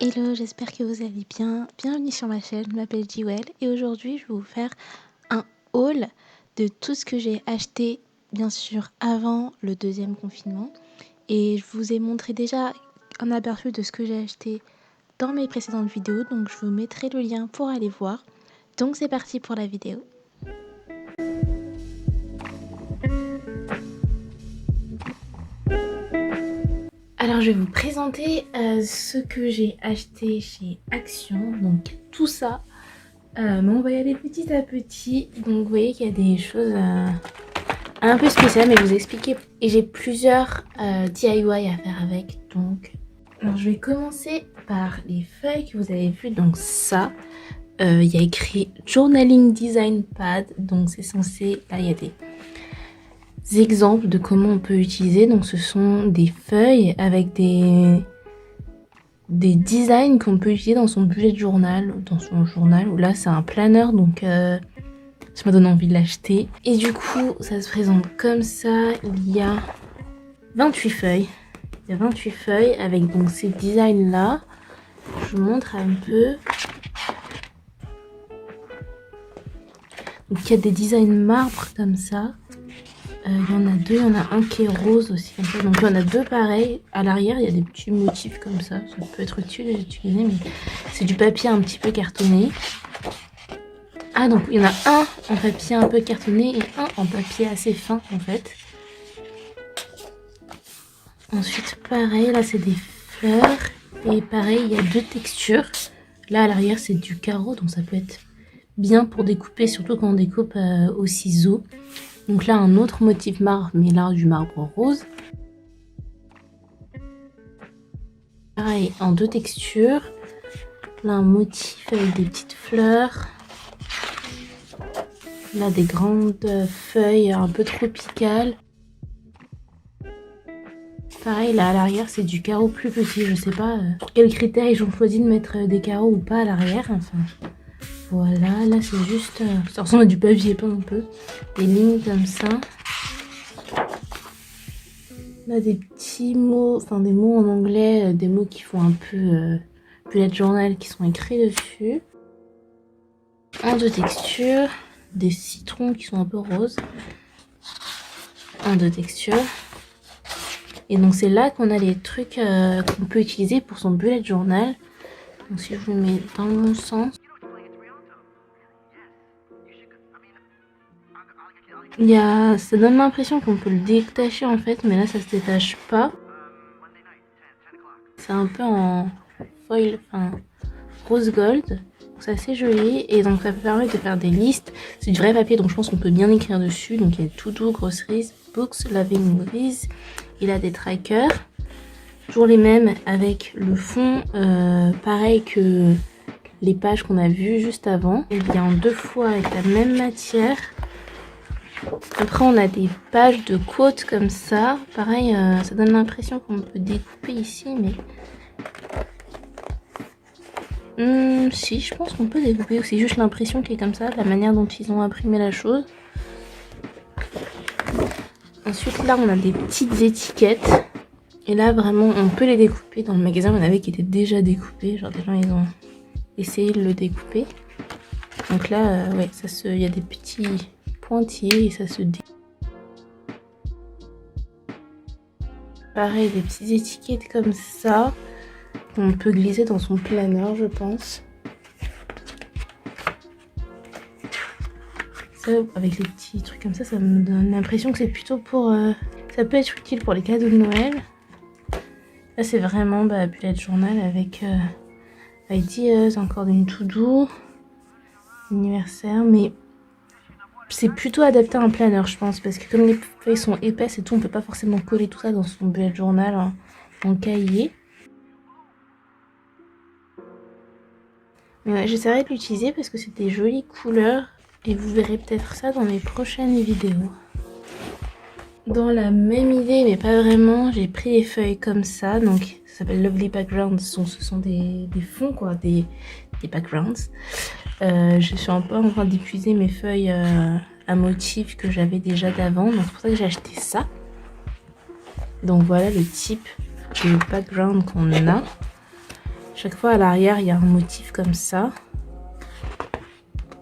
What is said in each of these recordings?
Hello, j'espère que vous allez bien. Bienvenue sur ma chaîne, je m'appelle Jewel et aujourd'hui je vais vous faire un haul de tout ce que j'ai acheté bien sûr avant le deuxième confinement. Et je vous ai montré déjà un aperçu de ce que j'ai acheté dans mes précédentes vidéos, donc je vous mettrai le lien pour aller voir. Donc c'est parti pour la vidéo. Alors je vais vous présenter ce que j'ai acheté chez Action, donc tout ça. Mais on va y aller petit à petit. Donc vous voyez qu'il y a des choses un peu spéciales, mais je vais vous expliquer. Et j'ai plusieurs DIY à faire avec. Donc alors, je vais commencer par les feuilles que vous avez vues. Donc ça, il y a écrit Journaling Design Pad. Donc c'est censé, là il y a des exemples de comment on peut utiliser. Donc ce sont des feuilles avec des designs qu'on peut utiliser dans son bullet journal, dans son journal. Ou là c'est un planner, donc ça m'a donné envie de l'acheter. Et du coup ça se présente comme ça. Il y a 28 feuilles. Il y a 28 feuilles avec donc ces designs là. Je vous montre un peu. Donc il y a des designs marbre comme ça. Il y en a deux, il y en a un qui est rose aussi comme ça. Donc il y en a deux pareils. À l'arrière il y a des petits motifs comme ça. Ça peut être utile d'utiliser, mais c'est du papier un petit peu cartonné. Ah donc il y en a un en papier un peu cartonné et un en papier assez fin en fait. Ensuite pareil, là c'est des fleurs. Et pareil il y a deux textures. Là à l'arrière c'est du carreau, donc ça peut être bien pour découper, surtout quand on découpe au ciseau. Donc là un autre motif marbre, mais là du marbre rose. Pareil en deux textures. Là un motif avec des petites fleurs. Là des grandes feuilles un peu tropicales. Pareil là à l'arrière c'est du carreau plus petit. Je sais pas pour quels critères ils ont choisi de mettre des carreaux ou pas à l'arrière. Enfin voilà, là c'est juste... ça ressemble à du papier peint un peu. Des lignes comme ça. Là des petits mots, enfin des mots en anglais, des mots qui font un peu bullet journal qui sont écrits dessus. En deux textures, des citrons qui sont un peu roses. En deux textures. Et donc c'est là qu'on a les trucs qu'on peut utiliser pour son bullet journal. Donc si je vous mets dans mon sens. Ça donne l'impression qu'on peut le détacher en fait, mais là ça se détache pas. C'est un peu en foil, enfin rose gold. C'est assez joli et donc ça permet de faire des listes. C'est du vrai papier donc je pense qu'on peut bien écrire dessus. Donc il y a to do, groceries, books, loving movies. Il a des trackers. Toujours les mêmes avec le fond pareil que les pages qu'on a vues juste avant. Il y a en deux fois avec la même matière. Après on a des pages de quotes comme ça. Pareil ça donne l'impression qu'on peut découper ici mais... si je pense qu'on peut découper. C'est juste l'impression qui est comme ça. La manière dont ils ont imprimé la chose. Ensuite là on a des petites étiquettes. Et là vraiment on peut les découper. Dans le magasin il y en avait qui étaient déjà découpés. Genre des gens ils ont essayé de le découper. Donc là ouais il y a des petits pointillés et ça se découpe. Pareil des petites étiquettes comme ça. On peut glisser dans son planeur je pense. Ça, avec les petits trucs comme ça me donne l'impression que c'est plutôt pour... ça peut être utile pour les cadeaux de Noël. Là c'est vraiment bullet journal avec ideas, encore une to do, anniversaire, mais c'est plutôt adapté à un planeur je pense, parce que comme les feuilles sont épaisses et tout, on peut pas forcément coller tout ça dans son bullet journal en cahier. Mais ouais, j'essaierai de l'utiliser parce que c'est des jolies couleurs et vous verrez peut-être ça dans mes prochaines vidéos. Dans la même idée mais pas vraiment, j'ai pris des feuilles comme ça, donc ça s'appelle Lovely Backgrounds, ce sont des fonds quoi, des backgrounds. Je suis un peu en train d'épuiser mes feuilles à motifs que j'avais déjà d'avant, donc c'est pour ça que j'ai acheté ça. Donc voilà le type de background qu'on a. Chaque fois à l'arrière, il y a un motif comme ça.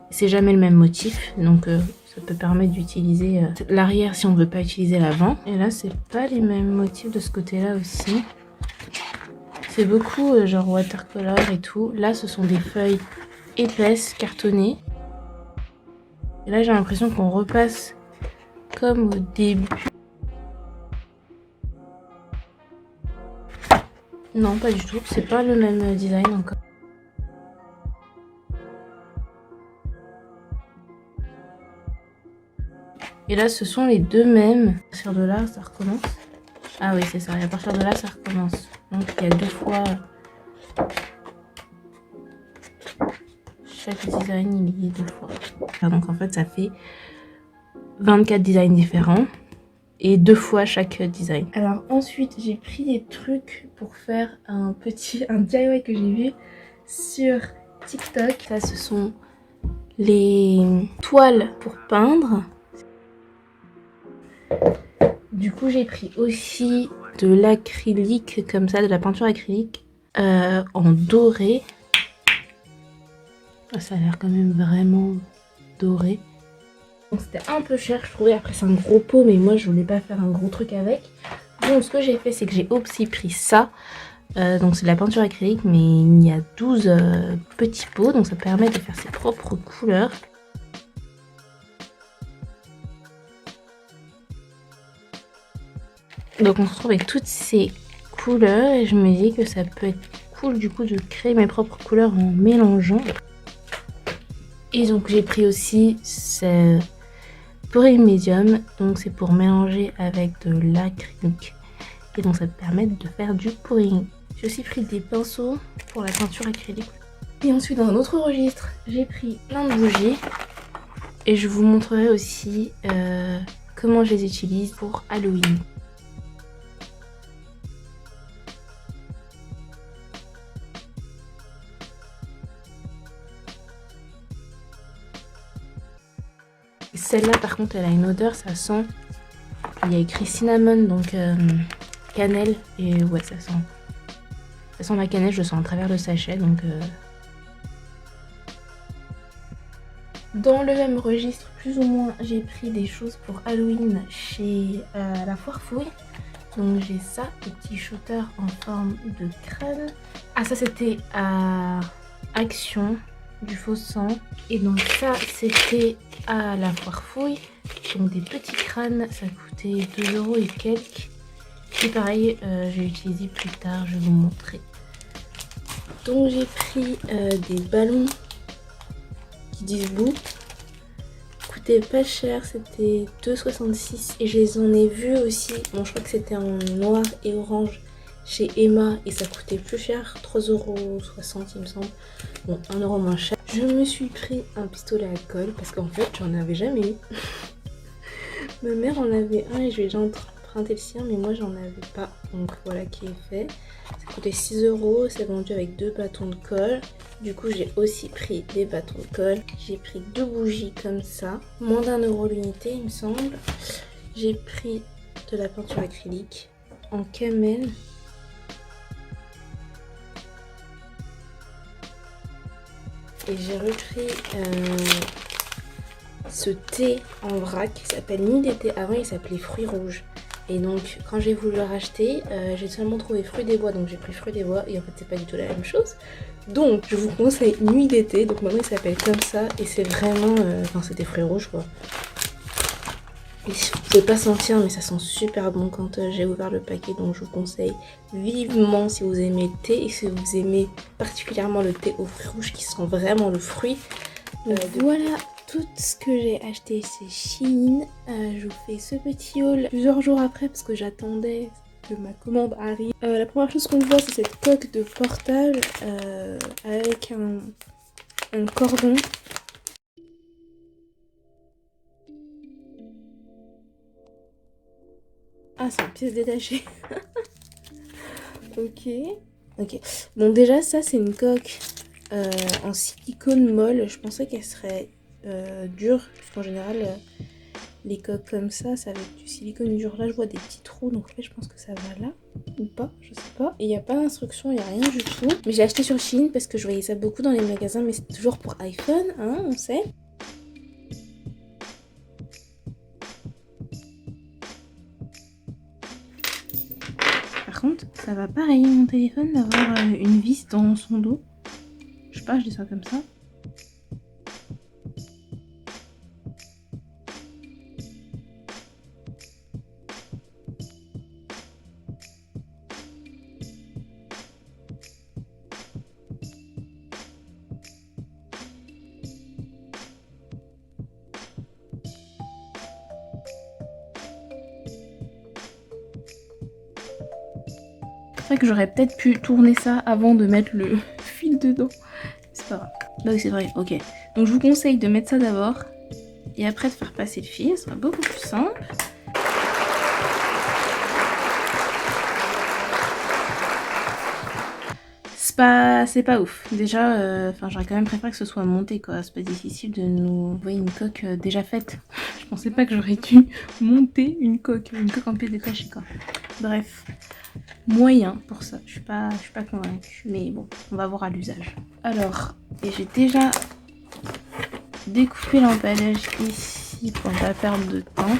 C'est jamais le même motif, donc ça peut permettre d'utiliser l'arrière si on ne veut pas utiliser l'avant. Et là, c'est pas les mêmes motifs de ce côté-là aussi. C'est beaucoup genre watercolor et tout. Là, ce sont des feuilles épaisses, cartonnées. Et là, j'ai l'impression qu'on repasse comme au début. Non, pas du tout. C'est pas le même design encore. Et là, ce sont les deux mêmes. À partir de là, ça recommence. Ah oui, c'est ça. Et à partir de là, ça recommence. Donc, il y a deux fois... Chaque design, il y est deux fois. Donc, en fait, ça fait 24 designs différents. Et deux fois chaque design. Alors, ensuite, j'ai pris des trucs pour faire un DIY que j'ai vu sur TikTok. Ça, ce sont les toiles pour peindre. Du coup, j'ai pris aussi de l'acrylique comme ça, de la peinture acrylique en doré. Ça a l'air quand même vraiment doré. C'était un peu cher, je trouvais. Après, c'est un gros pot, mais moi, je voulais pas faire un gros truc avec. Donc, ce que j'ai fait, c'est que j'ai aussi pris ça. Donc, c'est de la peinture acrylique, mais il y a 12 petits pots. Donc, ça permet de faire ses propres couleurs. Donc on se retrouve avec toutes ces couleurs et je me dis que ça peut être cool du coup de créer mes propres couleurs en mélangeant. Et donc j'ai pris aussi ce pouring médium, donc c'est pour mélanger avec de l'acrylique. Et donc ça te permet de faire du pouring. J'ai aussi pris des pinceaux pour la peinture acrylique. Et ensuite dans un autre registre, j'ai pris plein de bougies. Et je vous montrerai aussi comment je les utilise pour Halloween. Celle-là par contre elle a une odeur, ça sent, il y a écrit cinnamon donc cannelle et ouais ça sent la cannelle, je sens à travers le sachet donc Dans le même registre plus ou moins j'ai pris des choses pour Halloween chez la Foire Fouille. Donc j'ai ça, des petits shooters en forme de crâne. Ah ça c'était à Action du faux sang. Et donc ça c'était à la Foire Fouille. Donc des petits crânes, ça coûtait 2 € et quelques. Et pareil, j'ai utilisé plus tard, je vais vous montrer. Donc j'ai pris des ballons qui disent bout. Coûtait pas cher, c'était 2,66 € et je les en ai vus aussi. Bon, je crois que c'était en noir et orange chez Emma et ça coûtait plus cher, 3,60 € il me semble. Bon, 1 € moins cher. Je me suis pris un pistolet à colle parce qu'en fait, j'en avais jamais eu. Ma mère en avait un et je lui ai déjà emprunté le sien, mais moi j'en avais pas. Donc voilà qui est fait. Ça coûtait 6 €, c'est vendu avec 2 bâtons de colle. Du coup j'ai aussi pris des bâtons de colle. J'ai pris 2 bougies comme ça, moins d'1 € l'unité il me semble. J'ai pris de la peinture acrylique en camel. Et j'ai repris ce thé en vrac qui s'appelle Nuit d'été. Avant il s'appelait Fruits rouges. Et donc quand j'ai voulu le racheter, j'ai seulement trouvé Fruits des bois, donc j'ai pris Fruits des bois et en fait c'est pas du tout la même chose. Donc je vous conseille Nuit d'été, donc maintenant il s'appelle comme ça et c'est vraiment, enfin c'est des fruits rouges quoi. Et vous pouvez pas sentir mais ça sent super bon quand j'ai ouvert le paquet, donc je vous conseille vivement si vous aimez le thé et si vous aimez particulièrement le thé aux fruits rouges qui sent vraiment le fruit. Voilà tout ce que j'ai acheté chez Shein. Je vous fais ce petit haul plusieurs jours après parce que j'attendais que ma commande arrive. La première chose qu'on voit c'est cette coque de portage avec un cordon. Ah c'est une pièce détachée. Ok. Bon déjà ça c'est une coque en silicone molle. Je pensais qu'elle serait dure, parce qu'en général les coques comme ça va être du silicone dur. Là je vois des petits trous, donc en fait je pense que ça va là ou pas, je sais pas. Et il n'y a pas d'instruction, il n'y a rien du tout. Mais j'ai acheté sur Shein parce que je voyais ça beaucoup dans les magasins, mais c'est toujours pour iPhone, hein, on sait. Par contre, ça va pas rayer mon téléphone d'avoir une vis dans son dos. Je sais pas, je dis ça comme ça. C'est vrai que j'aurais peut-être pu tourner ça avant de mettre le fil dedans. C'est pas grave. Bah oui, c'est vrai, ok. Donc je vous conseille de mettre ça d'abord et après de faire passer le fil, ce sera beaucoup plus simple. C'est pas ouf. Déjà, j'aurais quand même préféré que ce soit monté, quoi. C'est pas difficile de nous envoyer une coque déjà faite. Je pensais pas que j'aurais dû monter une coque en pièces détachées, quoi. Bref, moyen pour ça. Je suis pas convaincue, mais bon, on va voir à l'usage. Alors, et j'ai déjà découpé l'emballage ici pour ne pas perdre de temps.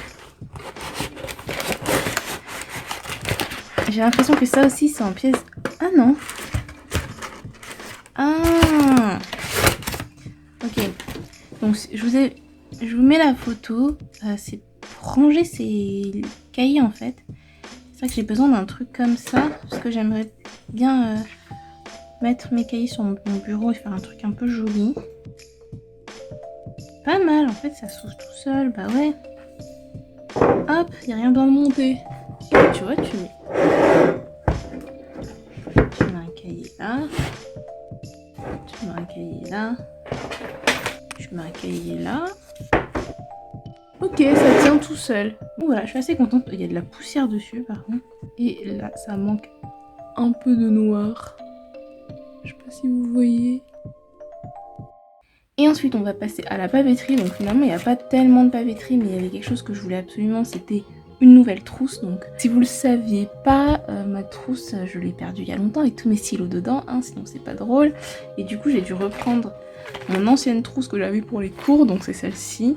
J'ai l'impression que ça aussi c'est en pièces. Ah non. Ah. Ok. Donc je vous mets la photo. C'est pour ranger ces cahiers en fait. C'est vrai que j'ai besoin d'un truc comme ça parce que j'aimerais bien mettre mes cahiers sur mon bureau et faire un truc un peu joli. Pas mal en fait, ça s'ouvre tout seul. Bah ouais. Hop, y a rien besoin de monter. Tu vois, tu mets un cahier là. Tu mets un cahier là. Je mets un cahier là. Ok, ça tient tout seul. Bon, voilà, je suis assez contente. Il y a de la poussière dessus par contre. Et là, ça manque un peu de noir. Je sais pas si vous voyez. Et ensuite, on va passer à la papeterie. Donc finalement, il n'y a pas tellement de papeterie, mais il y avait quelque chose que je voulais absolument. C'était une nouvelle trousse. Donc si vous le saviez pas, ma trousse, je l'ai perdue il y a longtemps avec tous mes stylos dedans. Hein, sinon, c'est pas drôle. Et du coup, j'ai dû reprendre mon ancienne trousse que j'avais pour les cours. Donc c'est celle-ci.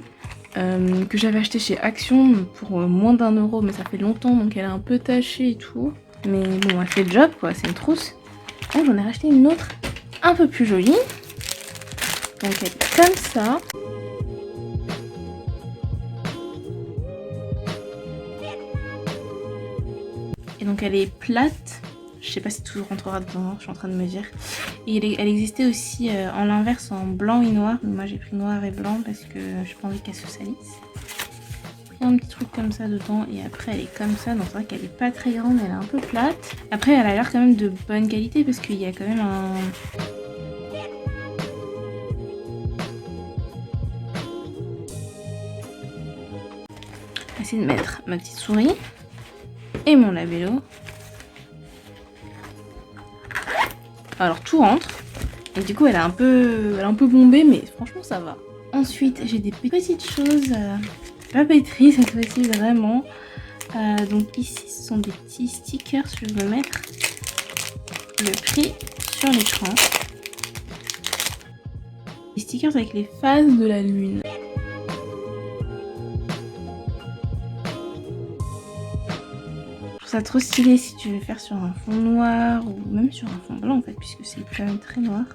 Que j'avais acheté chez Action pour moins d'1 €, mais ça fait longtemps donc elle est un peu tachée et tout. Mais bon, elle fait le job quoi, c'est une trousse. Donc j'en ai racheté une autre un peu plus jolie. Donc elle est comme ça. Et donc elle est plate. Je sais pas si tout rentrera dedans, je suis en train de me dire. Et elle existait aussi en l'inverse, en blanc et noir. Mais moi j'ai pris noir et blanc parce que j'ai pas envie qu'elle se salisse. J'ai pris un petit truc comme ça dedans et après elle est comme ça. Donc c'est vrai qu'elle est pas très grande, elle est un peu plate. Après elle a l'air quand même de bonne qualité parce qu'il y a quand même un... Je vais essayer de mettre ma petite souris et mon labello. Alors tout rentre. Et du coup elle est un peu bombée, mais franchement ça va. Ensuite j'ai des petites choses papeterie cette fois-ci vraiment. Donc ici ce sont des petits stickers. Je vais mettre le prix sur l'écran. Des stickers avec les phases de la lune. Je trouve ça trop stylé si tu veux faire sur un fond noir ou même sur un fond blanc en fait, puisque c'est quand même très noir.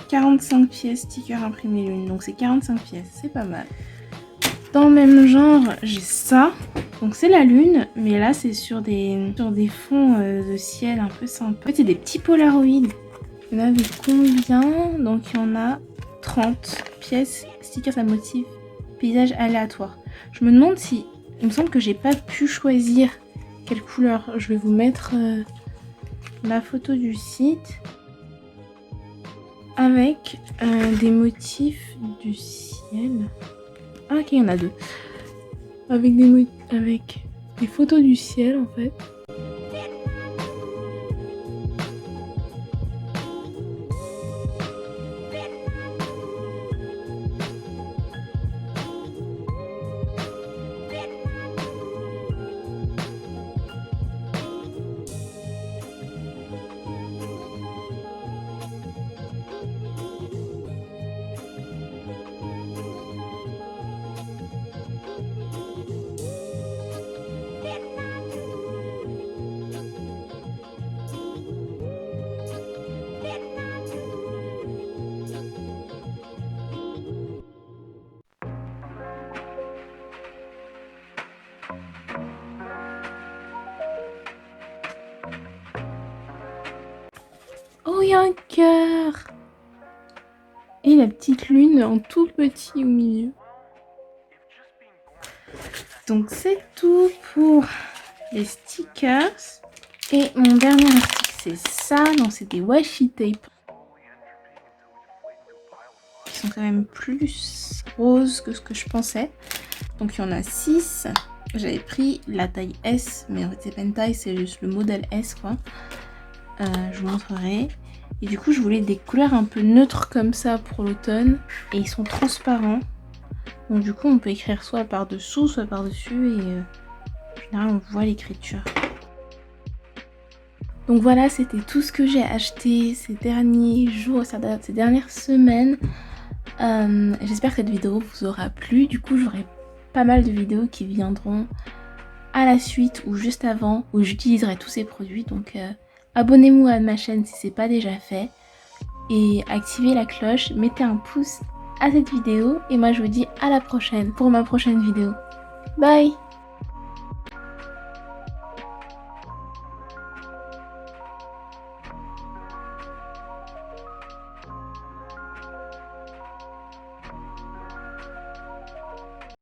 « 45 pièces sticker imprimé lune », donc c'est 45 pièces, c'est pas mal. Dans le même genre, j'ai ça. Donc c'est la lune, mais là c'est sur des fonds de ciel un peu sympa. En fait c'est des petits polaroïdes. Il y en avait combien? Donc il y en a 30 pièces, stickers à motif, paysage aléatoire. Je me demande si... Il me semble que j'ai pas pu choisir quelle couleur. Je vais vous mettre la photo du site. Avec des motifs du ciel. Ah ok, il y en a deux. avec avec des photos du ciel en fait. Oh, il y a un cœur! Et la petite lune en tout petit au milieu. Donc c'est tout pour les stickers. Et mon dernier article c'est ça. Donc c'est des washi tape. Qui sont quand même plus roses que ce que je pensais. Donc il y en a 6. J'avais pris la taille S. Mais en fait c'est pas une taille, c'est juste le modèle S quoi. Je vous montrerai. Et du coup je voulais des couleurs un peu neutres comme ça pour l'automne. Et ils sont transparents. Donc du coup on peut écrire soit par dessous soit par dessus. Et en général on voit l'écriture. Donc voilà, c'était tout ce que j'ai acheté ces derniers jours, ces dernières semaines. J'espère que cette vidéo vous aura plu. Du coup j'aurai pas mal de vidéos qui viendront à la suite ou juste avant où j'utiliserai tous ces produits. Donc abonnez-vous à ma chaîne si c'est pas déjà fait. Et activez la cloche, mettez un pouce à cette vidéo. Et moi je vous dis à la prochaine pour ma prochaine vidéo. Bye!